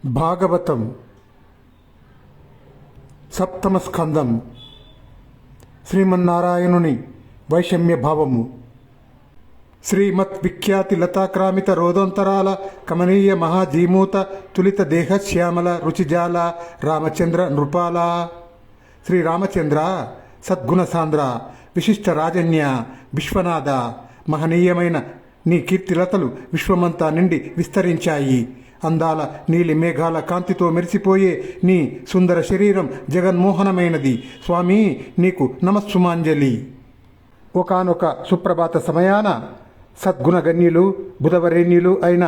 భాగవతం సప్తమ స్కందం శ్రీమన్నారాయణుని వైషమ్య భావము. శ్రీమత్ విఖ్యాతి లతాక్రామిత రోదోంతరాల కమనీయ మహాజీమూత తులిత దేహ శ్యామల రుచిజాల రామచంద్ర నృపాల. శ్రీరామచంద్ర సద్గుణ సాంద్ర విశిష్ట రాజన్య విశ్వనాథ, మహనీయమైన నీ కీర్తిలతలు విశ్వమంతా నిండి విస్తరించాయి. అందాల నీలి మేఘాల కాంతితో మెరిసిపోయే నీ సుందర శరీరం జగన్మోహనమైనది. స్వామి, నీకు నమస్సుమాంజలి. ఒకానొక సుప్రభాత సమయాన సద్గుణగణ్యులు బుధవరేణ్యులు అయిన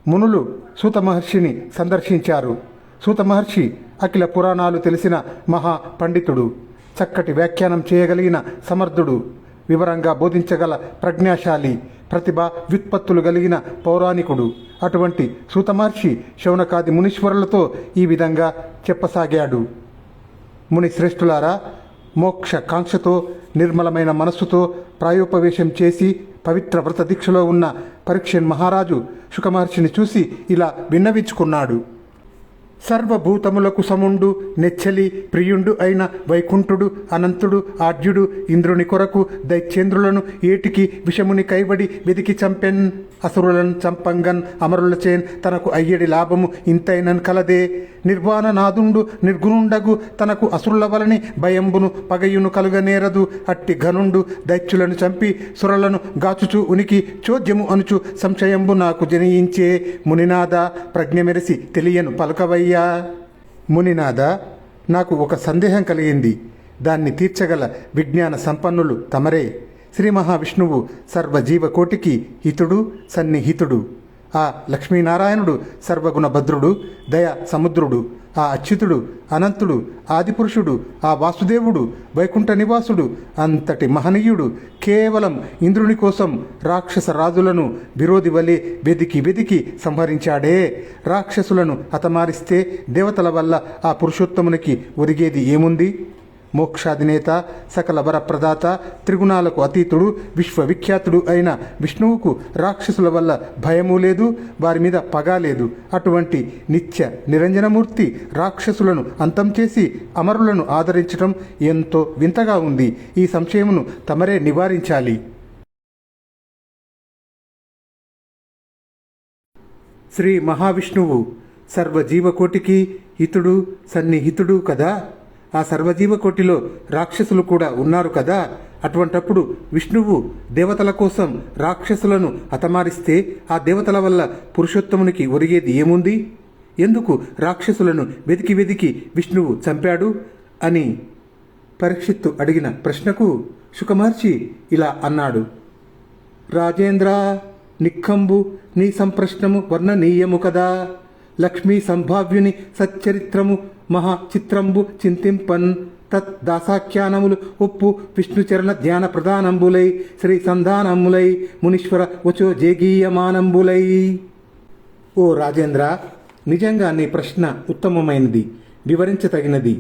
మునులు సూత మహర్షిని సందర్శించారు. సూత మహర్షి అఖిల పురాణాలు తెలిసిన మహా పండితుడు, చక్కటి వ్యాఖ్యానం చేయగలిగిన సమర్థుడు, వివరంగా బోధించగల ప్రజ్ఞాశాలి, ప్రతిభ వ్యుత్పత్తులు కలిగిన పౌరాణికుడు. అటువంటి సూత మహర్షి శౌనకాది మునీశ్వరులతో ఈ విధంగా చెప్పసాగాడు. ముని శ్రేష్ఠులారా, మోక్ష కాంక్షతో నిర్మలమైన మనస్సుతో ప్రాయోపవేశం చేసి పవిత్ర వ్రత దీక్షలో ఉన్న పరీక్షన్ మహారాజు శుకమహర్షిని చూసి ఇలా విన్నవించుకున్నాడు. సర్వభూతములకు సముండు నెచ్చలి ప్రియుండు అయిన వైకుంఠుడు అనంతుడు ఆద్యుడు ఇంద్రుని కొరకు దైత్యేంద్రులను ఏటికి విషముని కైవడి వెదికి చంపెన్. అసురులను చంపంగన్ అమరులచేన్ తనకు అయ్యడి లాభము ఇంతైనన్ కలదే. నిర్వాణనాదుండు నిర్గుణుండగు తనకు అసురుల వలని భయంబును పగయును కలుగనేరదు. అట్టి ఘనుండు దైత్యులను చంపి సురలను గాచుచు ఉనికి చోద్యము అనుచు సంశయంబు నాకు జనియించే. మునినాథ, ప్రజ్ఞ మెరిసి తెలియను పలకవయ్యా. మునినాథ, నాకు ఒక సందేహం కలిగింది. దాన్ని తీర్చగల విజ్ఞాన సంపన్నులు తమరే. శ్రీ మహావిష్ణువు సర్వజీవకోటికి హితుడు సన్నిహితుడు. ఆ లక్ష్మీనారాయణుడు సర్వగుణభద్రుడు దయ సముద్రుడు. ఆ అచ్యుతుడు అనంతుడు ఆదిపురుషుడు. ఆ వాసుదేవుడు వైకుంఠ నివాసుడు. అంతటి మహనీయుడు కేవలం ఇంద్రుని కోసం రాక్షస రాజులను విరోధి వలె వెదికి వెదికి సంహరించాడే. రాక్షసులను హతమారిస్తే దేవతల వల్ల ఆ పురుషోత్తమునికి ఒరిగేది ఏముంది? మోక్షాధినేత, సకల వరప్రదాత, త్రిగుణాలకు అతీతుడు, విశ్వవిఖ్యాతుడు అయిన విష్ణువుకు రాక్షసుల వల్ల భయము లేదు, వారి మీద పగ లేదు. అటువంటి నిత్య నిరంజనమూర్తి రాక్షసులను అంతం చేసి అమరులను ఆదరించటం ఎంతో వింతగా ఉంది. ఈ సంశయమును తమరే నివారించాలి. శ్రీ మహావిష్ణువు సర్వజీవకోటికి హితుడు సన్నిహితుడు కదా. ఆ సర్వజీవకోటిలో రాక్షసులు కూడా ఉన్నారు కదా. అటువంటప్పుడు విష్ణువు దేవతల కోసం రాక్షసులను హతమారిస్తే ఆ దేవతల వల్ల పురుషోత్తమునికి ఒరిగేది ఏముంది? ఎందుకు రాక్షసులను వెతికి వెతికి విష్ణువు చంపాడు అని పరీక్షిత్తు అడిగిన ప్రశ్నకు శుకమహర్షి ఇలా అన్నాడు. రాజేంద్ర, నిఖంబు నీ సంప్రశ్నము వర్ణనీయము కదా. లక్ష్మీ సంభావ్యుని సచ్చరిత్రము మహాచిత్రంబు చింతింపన్. తత్ దాసాఖ్యానములు ఒప్పు విష్ణుచరణ ధ్యాన ప్రధానంబులై శ్రీ సంధానములై మునీశ్వర వచో జేగీయమానంబులై. ఓ రాజేంద్ర, నిజంగా నీ ప్రశ్న ఉత్తమమైనది, వివరించతగినది.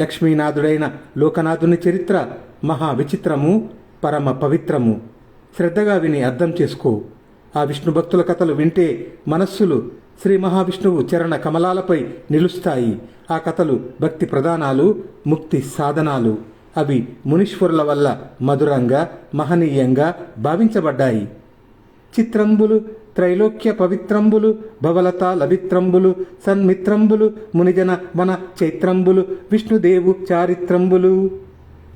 లక్ష్మీనాథుడైన లోకనాథుని చరిత్ర మహా విచిత్రము, పరమ పవిత్రము. శ్రద్ధగా విని అర్థం చేసుకో. ఆ విష్ణు భక్తుల కథలు వింటే మనస్సులు శ్రీ మహావిష్ణువు చరణ కమలాలపై నిలుస్తాయి. ఆ కథలు భక్తి ప్రధానాలు, ముక్తి సాధనాలు. అవి మునీశ్వరుల వల్ల మధురంగా మహనీయంగా భావించబడ్డాయి. చిత్రంబులు త్రైలోక్య పవిత్రంబులు భవలత లభిత్రంబులు సన్మిత్రంబులు మునిజన వన చైత్రంబులు విష్ణుదేవు చారిత్రంబులు.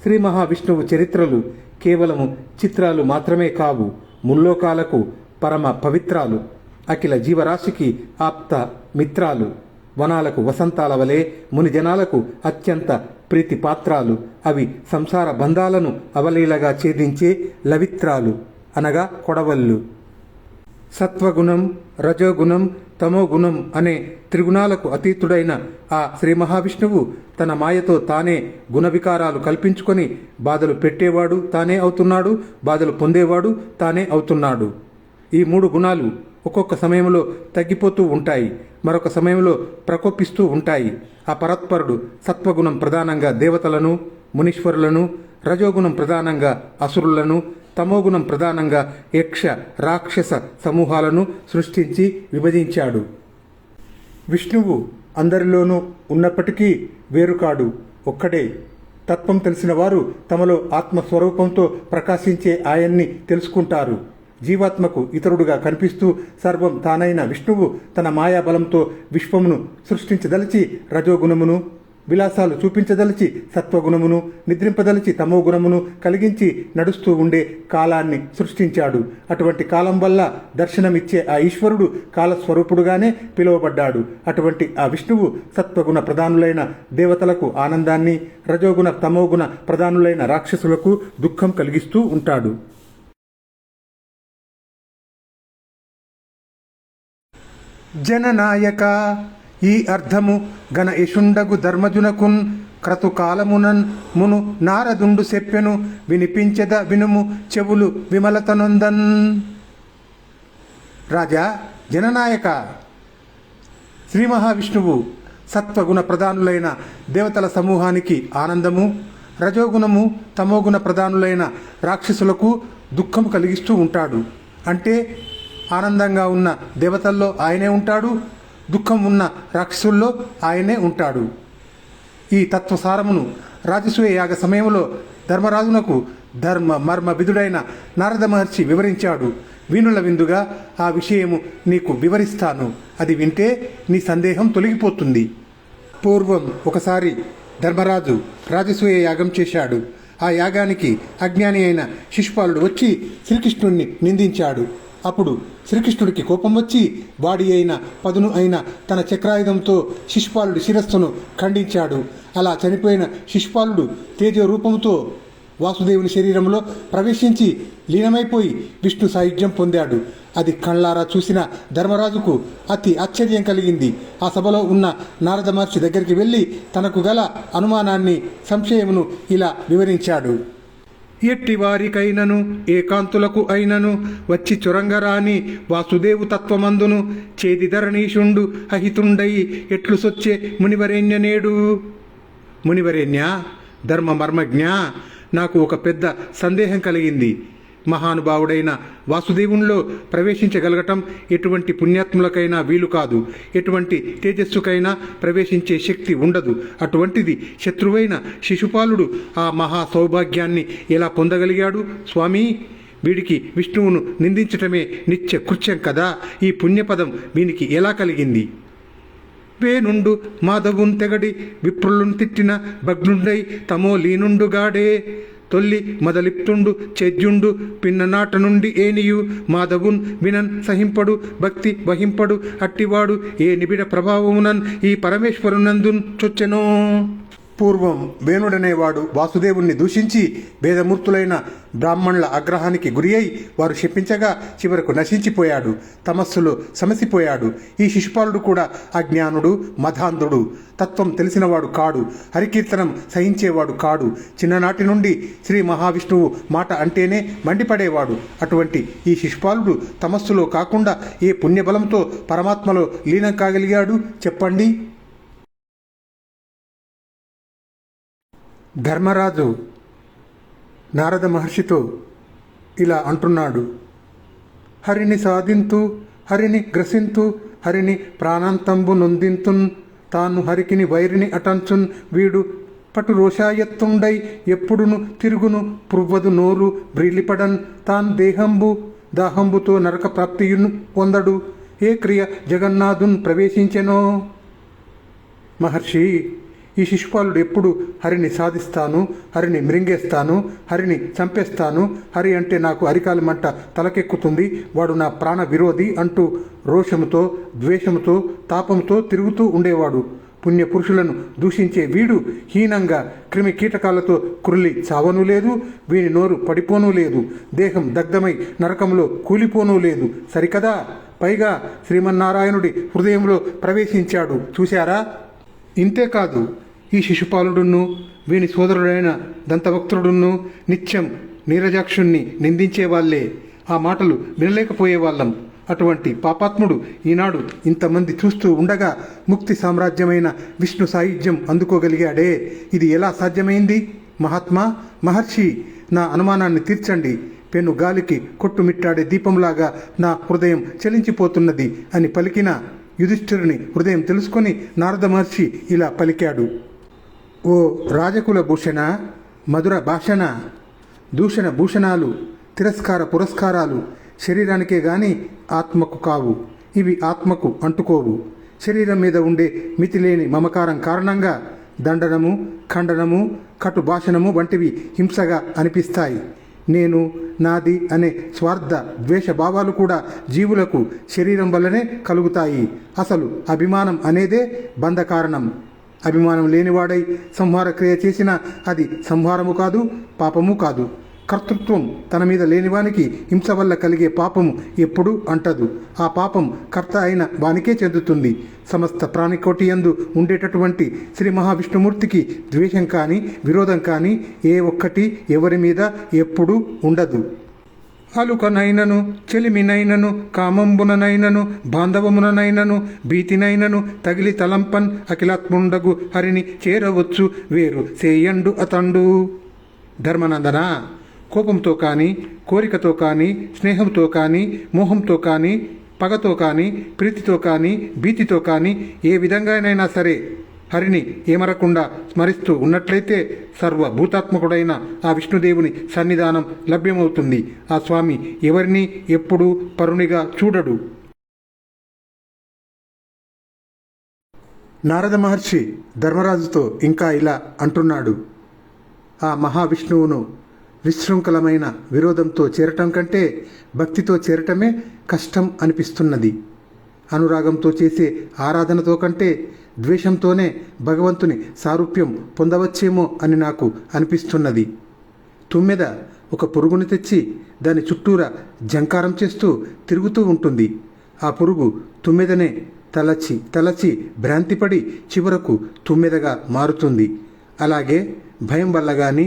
శ్రీ మహావిష్ణువు చరిత్రలు కేవలము చిత్రాలు మాత్రమే కావు, ముల్లోకాలకు పరమ పవిత్రాలు. అఖిల జీవరాశికి ఆప్త మిత్రాలు. వనాలకు వసంతాల వలె మునిజనాలకు అత్యంత ప్రీతిపాత్రాలు. అవి సంసార బంధాలను అవలీలగా ఛేదించే లవిత్రాలు, అనగా కొడవళ్ళు. సత్వగుణం, రజోగుణం, తమోగుణం అనే త్రిగుణాలకు అతీతుడైన ఆ శ్రీ మహావిష్ణువు తన మాయతో తానే గుణవికారాలు కల్పించుకొని బాధలు పెట్టేవాడు తానే అవుతున్నాడు, బాధలు పొందేవాడు తానే అవుతున్నాడు. ఈ మూడు గుణాలు ఒక్కొక్క సమయంలో తగ్గిపోతూ ఉంటాయి, మరొక సమయంలో ప్రకోపిస్తూ ఉంటాయి. ఆ పరత్పరుడు సత్వగుణం ప్రధానంగా దేవతలను మునీశ్వరులను, రజోగుణం ప్రధానంగా అసురులను, తమోగుణం ప్రధానంగా యక్ష రాక్షస సమూహాలను సృష్టించి విభజించాడు. విష్ణువు అందరిలోనూ ఉన్నప్పటికీ వేరుకాడు, ఒక్కడే. తత్వం తెలిసిన వారు తమలో ఆత్మస్వరూపంతో ప్రకాశించే ఆయన్ని తెలుసుకుంటారు. జీవాత్మకు ఇతరుడుగా కనిపిస్తూ సర్వం తానైన విష్ణువు తన మాయాబలంతో విశ్వమును సృష్టించదలిచి రజోగుణమును, విలాసాలు చూపించదలిచి సత్వగుణమును, నిద్రింపదలిచి తమోగుణమును కలిగించి నడుస్తూ ఉండే కాలాన్ని సృష్టించాడు. అటువంటి కాలం వల్ల దర్శనమిచ్చే ఆ ఈశ్వరుడు కాలస్వరూపుడుగానే పిలువబడ్డాడు. అటువంటి ఆ విష్ణువు సత్వగుణ ప్రధానులైన దేవతలకు ఆనందాన్ని, రజోగుణ తమోగుణ ప్రధానులైన రాక్షసులకు దుఃఖం కలిగిస్తూ ఉంటాడు. జననాయక ఈ అర్థము గణ యశుండగు ధర్మజునకున్ క్రతుకాలమునన్ మును నారదుండు చెప్పెను వినిపించెద వినుము చెవులు విమలతనొందన్. రాజా, జననాయక, శ్రీ మహావిష్ణువు సత్వగుణ ప్రధానులైన దేవతల సమూహానికి ఆనందము, రజోగుణము తమోగుణ ప్రధానులైన రాక్షసులకు దుఃఖము కలిగిస్తూ ఉంటాడు. అంటే ఆనందంగా ఉన్న దేవతల్లో ఆయనే ఉంటాడు, దుఃఖం ఉన్న రాక్షసుల్లో ఆయనే ఉంటాడు. ఈ తత్వసారమును రాజసూయ యాగ సమయంలో ధర్మరాజునకు ధర్మ మర్మ విధుడైన నారద మహర్షి వివరించాడు. వీణుల విందుగా ఆ విషయము నీకు వివరిస్తాను. అది వింటే నీ సందేహం తొలగిపోతుంది. పూర్వం ఒకసారి ధర్మరాజు రాజసూయ యాగం చేశాడు. ఆ యాగానికి అజ్ఞాని అయిన శిశుపాలుడు వచ్చి శ్రీకృష్ణుణ్ణి నిందించాడు. అప్పుడు శ్రీకృష్ణుడికి కోపం వచ్చి వాడి అయిన పదును అయిన తన చక్రాయుధంతో శిశుపాలుడి శిరస్సును ఖండించాడు. అలా చనిపోయిన శిశుపాలుడు తేజో రూపంతో వాసుదేవుని శరీరంలో ప్రవేశించి లీనమైపోయి విష్ణు సాయుధ్యం పొందాడు. అది కళ్ళారా చూసిన ధర్మరాజుకు అతి ఆశ్చర్యం కలిగింది. ఆ సభలో ఉన్న నారద మహర్షి దగ్గరికి వెళ్ళి తనకు గల అనుమానాన్ని, సంశయమును ఇలా వివరించాడు. ఎట్టి వారికైనను ఏకాంతులకు అయినను వచ్చి చొరంగరాని వాసుదేవు తత్వమందును చేది ధరణీషుండు అహితుండై ఎట్లు సొచ్చే మునివరేణ్యనేడు. మునివరేణ్య, ధర్మ మర్మజ్ఞ, నాకు ఒక పెద్ద సందేహం కలిగింది. మహానుభావుడైన వాసుదేవునిలో ప్రవేశించగలగటం ఎటువంటి పుణ్యాత్ములకైనా వీలు కాదు. ఎటువంటి తేజస్సుకైనా ప్రవేశించే శక్తి ఉండదు. అటువంటిది శత్రువైన శిశుపాలుడు ఆ మహా సౌభాగ్యాన్ని ఎలా పొందగలిగాడు? స్వామి, వీడికి విష్ణువును నిందించటమే నిత్య కృత్యం కదా. ఈ పుణ్యపదం వీనికి ఎలా కలిగింది? వేనుండు మాధవున్ తెగడి విప్రులను తిట్టిన భగ్నుండై తమో లీనుండుగాడే తొల్లి మదలిప్తుండు చేద్యుండు పిన్ననాట నుండి ఏనియు మాధవున్ వినన్ సహింపడు భక్తి వహింపడు అట్టివాడు ఏ నిబిడ ప్రభావమునన్ ఈ పరమేశ్వరునందున్ చొచ్చెనో. పూర్వం వేణుడనేవాడు వాసుదేవుణ్ణి దూషించి వేదమూర్తులైన బ్రాహ్మణుల ఆగ్రహానికి గురి అయి వారు శపించగా చివరకు నశించిపోయాడు, తమస్సులో సమసిపోయాడు. ఈ శిశుపాలుడు కూడా అజ్ఞానుడు, మధాంధుడు, తత్వం తెలిసినవాడు కాడు, హరికీర్తనం సహించేవాడు కాడు. చిన్ననాటి నుండి శ్రీ మహావిష్ణువు మాట అంటేనే మండిపడేవాడు. అటువంటి ఈ శిశుపాలుడు తమస్సులో కాకుండా ఏ పుణ్యబలంతో పరమాత్మలో లీనం కాగలిగాడు చెప్పండి? ధర్మరాజు నారద మహర్షితో ఇలా అంటున్నాడు. హరిని సాధింతు, హరిని గ్రసింతు, హరిని ప్రాణాంతంబు నొందింతున్, తాను హరికిని వైరిని అటంచున్, వీడు పటు రోషాయత్తుండై ఎప్పుడును తిరుగును, పువ్వదు నోరు బ్రీలిపడన్, తాన్ దేహంబు దాహంబుతో నరక ప్రాప్తియును పొందడు, ఏ క్రియ జగన్నాథున్ ప్రవేశించెనో. మహర్షి, ఈ శిశుపాలుడు ఎప్పుడు హరిని సాధిస్తాను, హరిని మృంగేస్తాను, హరిని చంపేస్తాను, హరి అంటే నాకు అరికాలి మంట తలకెక్కుతుంది, వాడు నా ప్రాణ విరోధి అంటూ రోషముతో, ద్వేషముతో, తాపంతో తిరుగుతూ ఉండేవాడు. పుణ్యపురుషులను దూషించే వీడు హీనంగా క్రిమి కీటకాలతో కుర్లి చావనూ లేదు, వీని నోరు పడిపోనూ లేదు, దేహం దగ్ధమై నరకంలో కూలిపోనూ లేదు. సరికదా? పైగా శ్రీమన్నారాయణుడి హృదయంలో ప్రవేశించాడు, చూశారా? ఇంతేకాదు, ఈ శిశుపాలుడును వీని సోదరుడైన దంతవక్త్రుడును నిత్యం నీరజాక్షుణ్ణి నిందించేవాళ్లే. ఆ మాటలు వినలేకపోయేవాళ్ళం. అటువంటి పాపాత్ముడు ఈనాడు ఇంతమంది చూస్తూ ఉండగా ముక్తి సామ్రాజ్యమైన విష్ణు సాయుధ్యం అందుకోగలిగాడే. ఇది ఎలా సాధ్యమైంది? మహాత్మా, మహర్షి, నా అనుమానాన్ని తీర్చండి. పెను గాలికి కొట్టుమిట్టాడే దీపంలాగా నా హృదయం చలించిపోతున్నది అని పలికిన యుధిష్ఠిరుని హృదయం తెలుసుకొని నారద మహర్షి ఇలా పలికాడు: ఓ రాజకుల భూషణ, మధుర భాషణ, దూషణ భూషణాలు, తిరస్కార పురస్కారాలు శరీరానికే గాని ఆత్మకు కావు. ఇవి ఆత్మకు అంటుకోవు. శరీరం మీద ఉండే మితిలేని మమకారం కారణంగా దండనము, ఖండనము, కటు భాషణము వంటివి హింసగా అనిపిస్తాయి. నేను, నాది అనే స్వార్థ ద్వేష భావాలు కూడా జీవులకు శరీరం వల్లనే కలుగుతాయి. అసలు అభిమానం అనేదే బంధ కారణం. అభిమానం లేనివాడై సంహార క్రియ చేసినా అది సంహారము కాదు, పాపము కాదు. కర్తృత్వం తన మీద లేనివానికి హింస వల్ల కలిగే పాపము ఎప్పుడూ అంటదు. ఆ పాపం కర్త అయిన వానికే చెందుతుంది. సమస్త ప్రాణికోటి యందు ఉండేటటువంటి శ్రీ మహావిష్ణుమూర్తికి ద్వేషం కానీ విరోధం కానీ ఏ ఒక్కటి ఎవరి మీద ఎప్పుడూ ఉండదు. అలుకనైనను, చెలిమినైనను, కామంబుననైనను, బాంధవముననైనను, భీతినైనను తగిలి తలంపన్ అఖిలాత్ముండగు హరిని చేరవచ్చు వేరు సేయండు అతండు. ధర్మనందన, కోపంతో కానీ, కోరికతో కానీ, స్నేహంతో కానీ, మోహంతో కానీ, పగతో కానీ, ప్రీతితో కానీ, భీతితో కానీ ఏ విధంగానైనా సరే హరిని ఏమరకుండా స్మరిస్తూ ఉన్నట్లయితే సర్వభూతాత్మకుడైన ఆ విష్ణుదేవుని సన్నిధానం లభ్యమవుతుంది. ఆ స్వామి ఎవరిని ఎప్పుడూ పరునిగా చూడడు. నారద మహర్షి ధర్మరాజుతో ఇంకా ఇలా అంటున్నాడు: ఆ మహావిష్ణువును విశృంఖలమైన విరోధంతో చేరటం కంటే భక్తితో చేరటమే కష్టం అనిపిస్తున్నది. అనురాగంతో చేసే ఆరాధనతో కంటే ద్వేషంతోనే భగవంతుని సారూప్యం పొందవచ్చేమో అని నాకు అనిపిస్తున్నది. తుమ్మెద ఒక పురుగుని తెచ్చి దాని చుట్టూరా జంకారం చేస్తూ తిరుగుతూ ఉంటుంది. ఆ పురుగు తుమ్మెదనే తలచి తలచి భ్రాంతిపడి చివరకు తుమ్మెదగా మారుతుంది. అలాగే భయం వల్ల కానీ,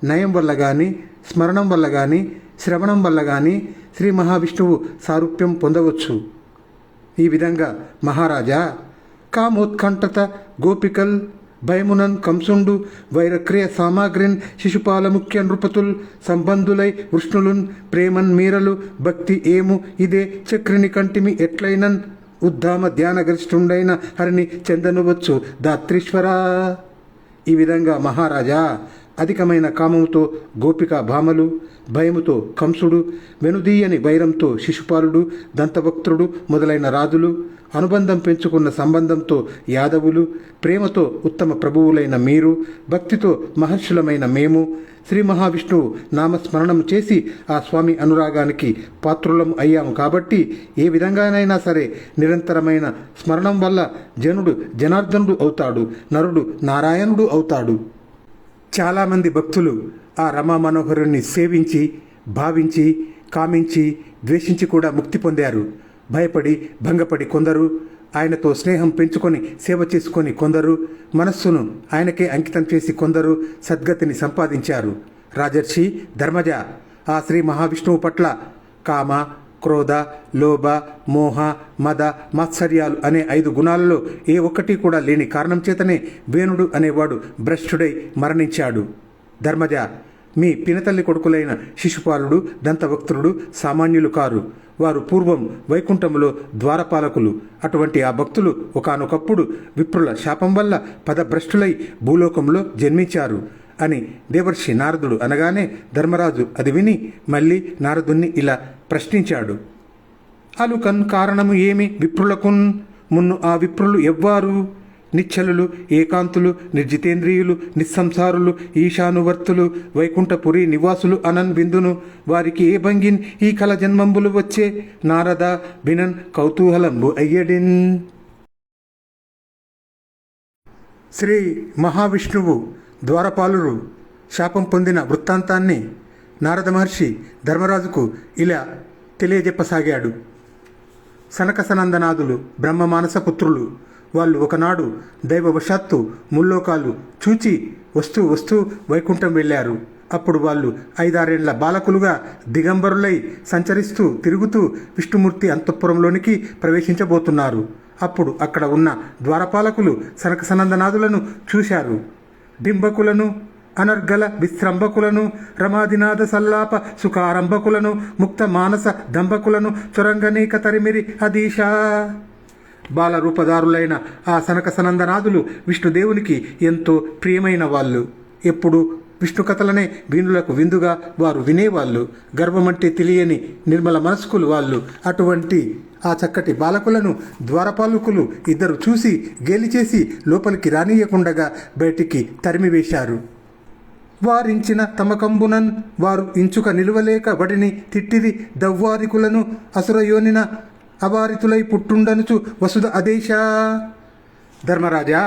నయం వల్ల కానీ, స్మరణం వల్ల కానీ, శ్రవణం వల్ల కానీ శ్రీ మహావిష్ణువు సారూప్యం పొందవచ్చు. ఈ విధంగా మహారాజా, కామోత్కంఠత గోపికల్ భయమునన్ కంసుండు వైరక్రియ సామాగ్రిన్ శిశుపాల ముఖ్య నృపతుల్ సంబంధులై వృష్ణులున్ ప్రేమన్ మీరలు భక్తి ఏము ఇదే చక్రిని కంటిమి ఎట్లయినన్ ఉద్దామ ధ్యానగరిష్ఠుండైన హరిని చెందనువచ్చు దాత్రీశ్వరా. ఈ విధంగా మహారాజా, అధికమైన కామముతో గోపిక భామలు, భయముతో కంసుడు, వెనుదీయని వైరంతో శిశుపాలుడు, దంతవక్త్రుడు మొదలైన రాజులు, అనుబంధం పెంచుకున్న సంబంధంతో యాదవులు, ప్రేమతో ఉత్తమ ప్రభువులైన మీరు, భక్తితో మహర్షులమైన మేము శ్రీ మహావిష్ణువు నామస్మరణం చేసి ఆ స్వామి అనురాగానికి పాత్రులం అయ్యాము. కాబట్టి ఏ విధంగానైనా సరే నిరంతరమైన స్మరణం వల్ల జనుడు జనార్దనుడు అవుతాడు, నరుడు నారాయణుడు అవుతాడు. చాలామంది భక్తులు ఆ రమా మనోహరుణ్ణి సేవించి, భావించి, కామించి, ద్వేషించి కూడా ముక్తి పొందారు. భయపడి, భంగపడి కొందరు, ఆయనతో స్నేహం పెంచుకొని సేవ చేసుకొని కొందరు, మనస్సును ఆయనకే అంకితం చేసి కొందరు సద్గతిని సంపాదించారు. రాజర్షి ధర్మజ, ఆ శ్రీ మహావిష్ణువు పట్ల కామ, క్రోధ, లోభ, మోహ, మద, మాత్సర్యాలు అనే 5 గుణాలలో ఏ ఒక్కటి కూడా లేని కారణం చేతనే వేణుడు అనేవాడు భ్రష్టుడై మరణించాడు. ధర్మజ, మీ పినతల్లి కొడుకులైన శిశుపాలుడు, దంతవక్త్రుడు సామాన్యులు కారు. వారు పూర్వం వైకుంఠములో ద్వారపాలకులు. అటువంటి ఆ భక్తులు ఒకానొకప్పుడు విప్రుల శాపం వల్ల పదభ్రష్టులై భూలోకంలో జన్మించారు అని దేవర్షి నారదుడు అనగానే ధర్మరాజు అది విని మళ్ళీ నారదుణ్ణి ఇలా ప్రశ్నించాడు: అలుకన్ కారణము ఏమి విప్రులకున్? మున్ను ఆ విప్రులు ఎవ్వారు? నిశ్చలులు, ఏకాంతులు, నిర్జితేంద్రియులు, నిస్సంసారులు, ఈశానువర్తులు, వైకుంఠపురి నివాసులు అనన్ విందును. వారికి ఏ భంగిన్ ఈ కల జన్మంబులు వచ్చే? నారద వినన్ కౌతూహలంబు అయ్యడిన్. శ్రీ మహావిష్ణువు ద్వారపాలురు శాపం పొందిన వృత్తాంతాన్ని నారద మహర్షి ధర్మరాజుకు ఇలా తెలియజెప్పసాగాడు. సనకసనందనాదులు బ్రహ్మమానస పుత్రులు. వాళ్ళు ఒకనాడు దైవవశాత్తు ముల్లోకాలు చూచి వస్తూ వైకుంఠం వెళ్ళారు. అప్పుడు వాళ్ళు 5-6 ఏళ్ల బాలకులుగా దిగంబరులై సంచరిస్తూ తిరుగుతూ విష్ణుమూర్తి అంతఃపురంలోనికి ప్రవేశించబోతున్నారు. అప్పుడు అక్కడ ఉన్న ద్వారపాలకులు సనకసనందనాదులను చూశారు. డింబకులను, అనర్గల విశ్రంబకులను, రమాదినాథ సల్లాప సుఖారంభకులను, ముక్త మానస దంబకులను చొరంగనీక తరిమిరి అదీశా. బాల రూపదారులైన ఆ సనక సనందనాథులు విష్ణుదేవునికి ఎంతో ప్రియమైన వాళ్ళు. ఎప్పుడు విష్ణు కథలనే వీణులకు విందుగా వారు వినేవాళ్ళు. గర్వమంటే తెలియని నిర్మల మనస్కులు వాళ్ళు. అటువంటి ఆ చక్కటి బాలకులను ద్వారపాలకులు ఇద్దరు చూసి గేలిచేసి లోపలికి రానియకుండగా బయటికి తరిమివేశారు. వారించిన తమకంబునన్ వారు ఇంచుక నిలువలేక వడిని తిట్టిరి దవ్వారికులను అసురయోనిన అవారితులై పుట్టుండనుచు వసుధ అదేశా. ధర్మరాజా,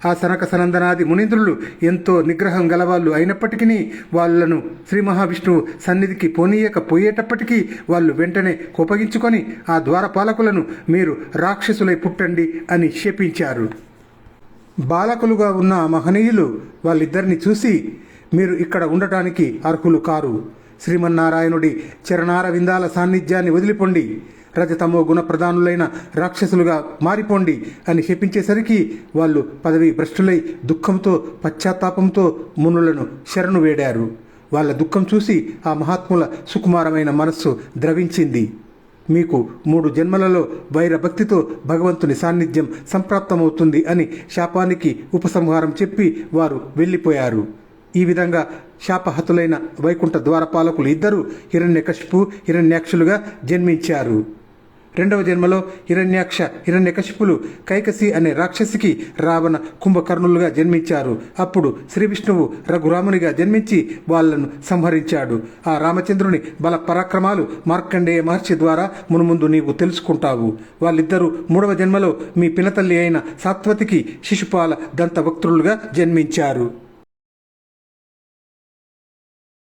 ఆ సనక సనందనాది మునీంద్రులు ఎంతో నిగ్రహం గలవాళ్ళు అయినప్పటికీ వాళ్లను శ్రీ మహావిష్ణువు సన్నిధికి పోనీయకపోయేటప్పటికీ వాళ్ళు వెంటనే కోపగించుకొని ఆ ద్వారపాలకులను మీరు రాక్షసులై పుట్టండి అని శపించారు. బాలకులుగా ఉన్న మహనీయులు వాళ్ళిద్దరిని చూసి మీరు ఇక్కడ ఉండటానికి అర్హులు కారు. శ్రీమన్నారాయణుడి చరణార విందాల సాన్నిధ్యాన్ని వదిలిపోండి. రజతమో గుణ ప్రధానులైన రాక్షసులుగా మారిపోండి అని శపించేసరికి వాళ్ళు పదవి భ్రష్టులై దుఃఖంతో పశ్చాత్తాపంతో మునులను శరణు వేడారు. వాళ్ళ దుఃఖం చూసి ఆ మహాత్ముల సుకుమారమైన మనస్సు ద్రవించింది. మీకు 3 జన్మలలో వైరభక్తితో భగవంతుని సాన్నిధ్యం సంప్రాప్తమవుతుంది అని శాపానికి ఉపసంహారం చెప్పి వారు వెళ్ళిపోయారు. ఈ విధంగా శాపహతులైన వైకుంఠ ద్వారపాలకులు ఇద్దరు హిరణ్యకశిపు హిరణ్యాక్షులుగా జన్మించారు. 2వ జన్మలో హిరణ్యకశిపులు కైకసి అనే రాక్షసికి రావణ కుంభకర్ణులుగా జన్మించారు. అప్పుడు శ్రీ విష్ణువు రఘురామునిగా జన్మించి వాళ్లను సంహరించాడు. ఆ రామచంద్రుని బల పరాక్రమాలు మార్కండేయ మహర్షి ద్వారా మునుముందు నీవు తెలుసుకుంటావు. వాళ్ళిద్దరూ 3వ జన్మలో మీ పినతల్లి అయిన సాత్వతికి శిశుపాల దంతవక్త్రులుగా జన్మించారు.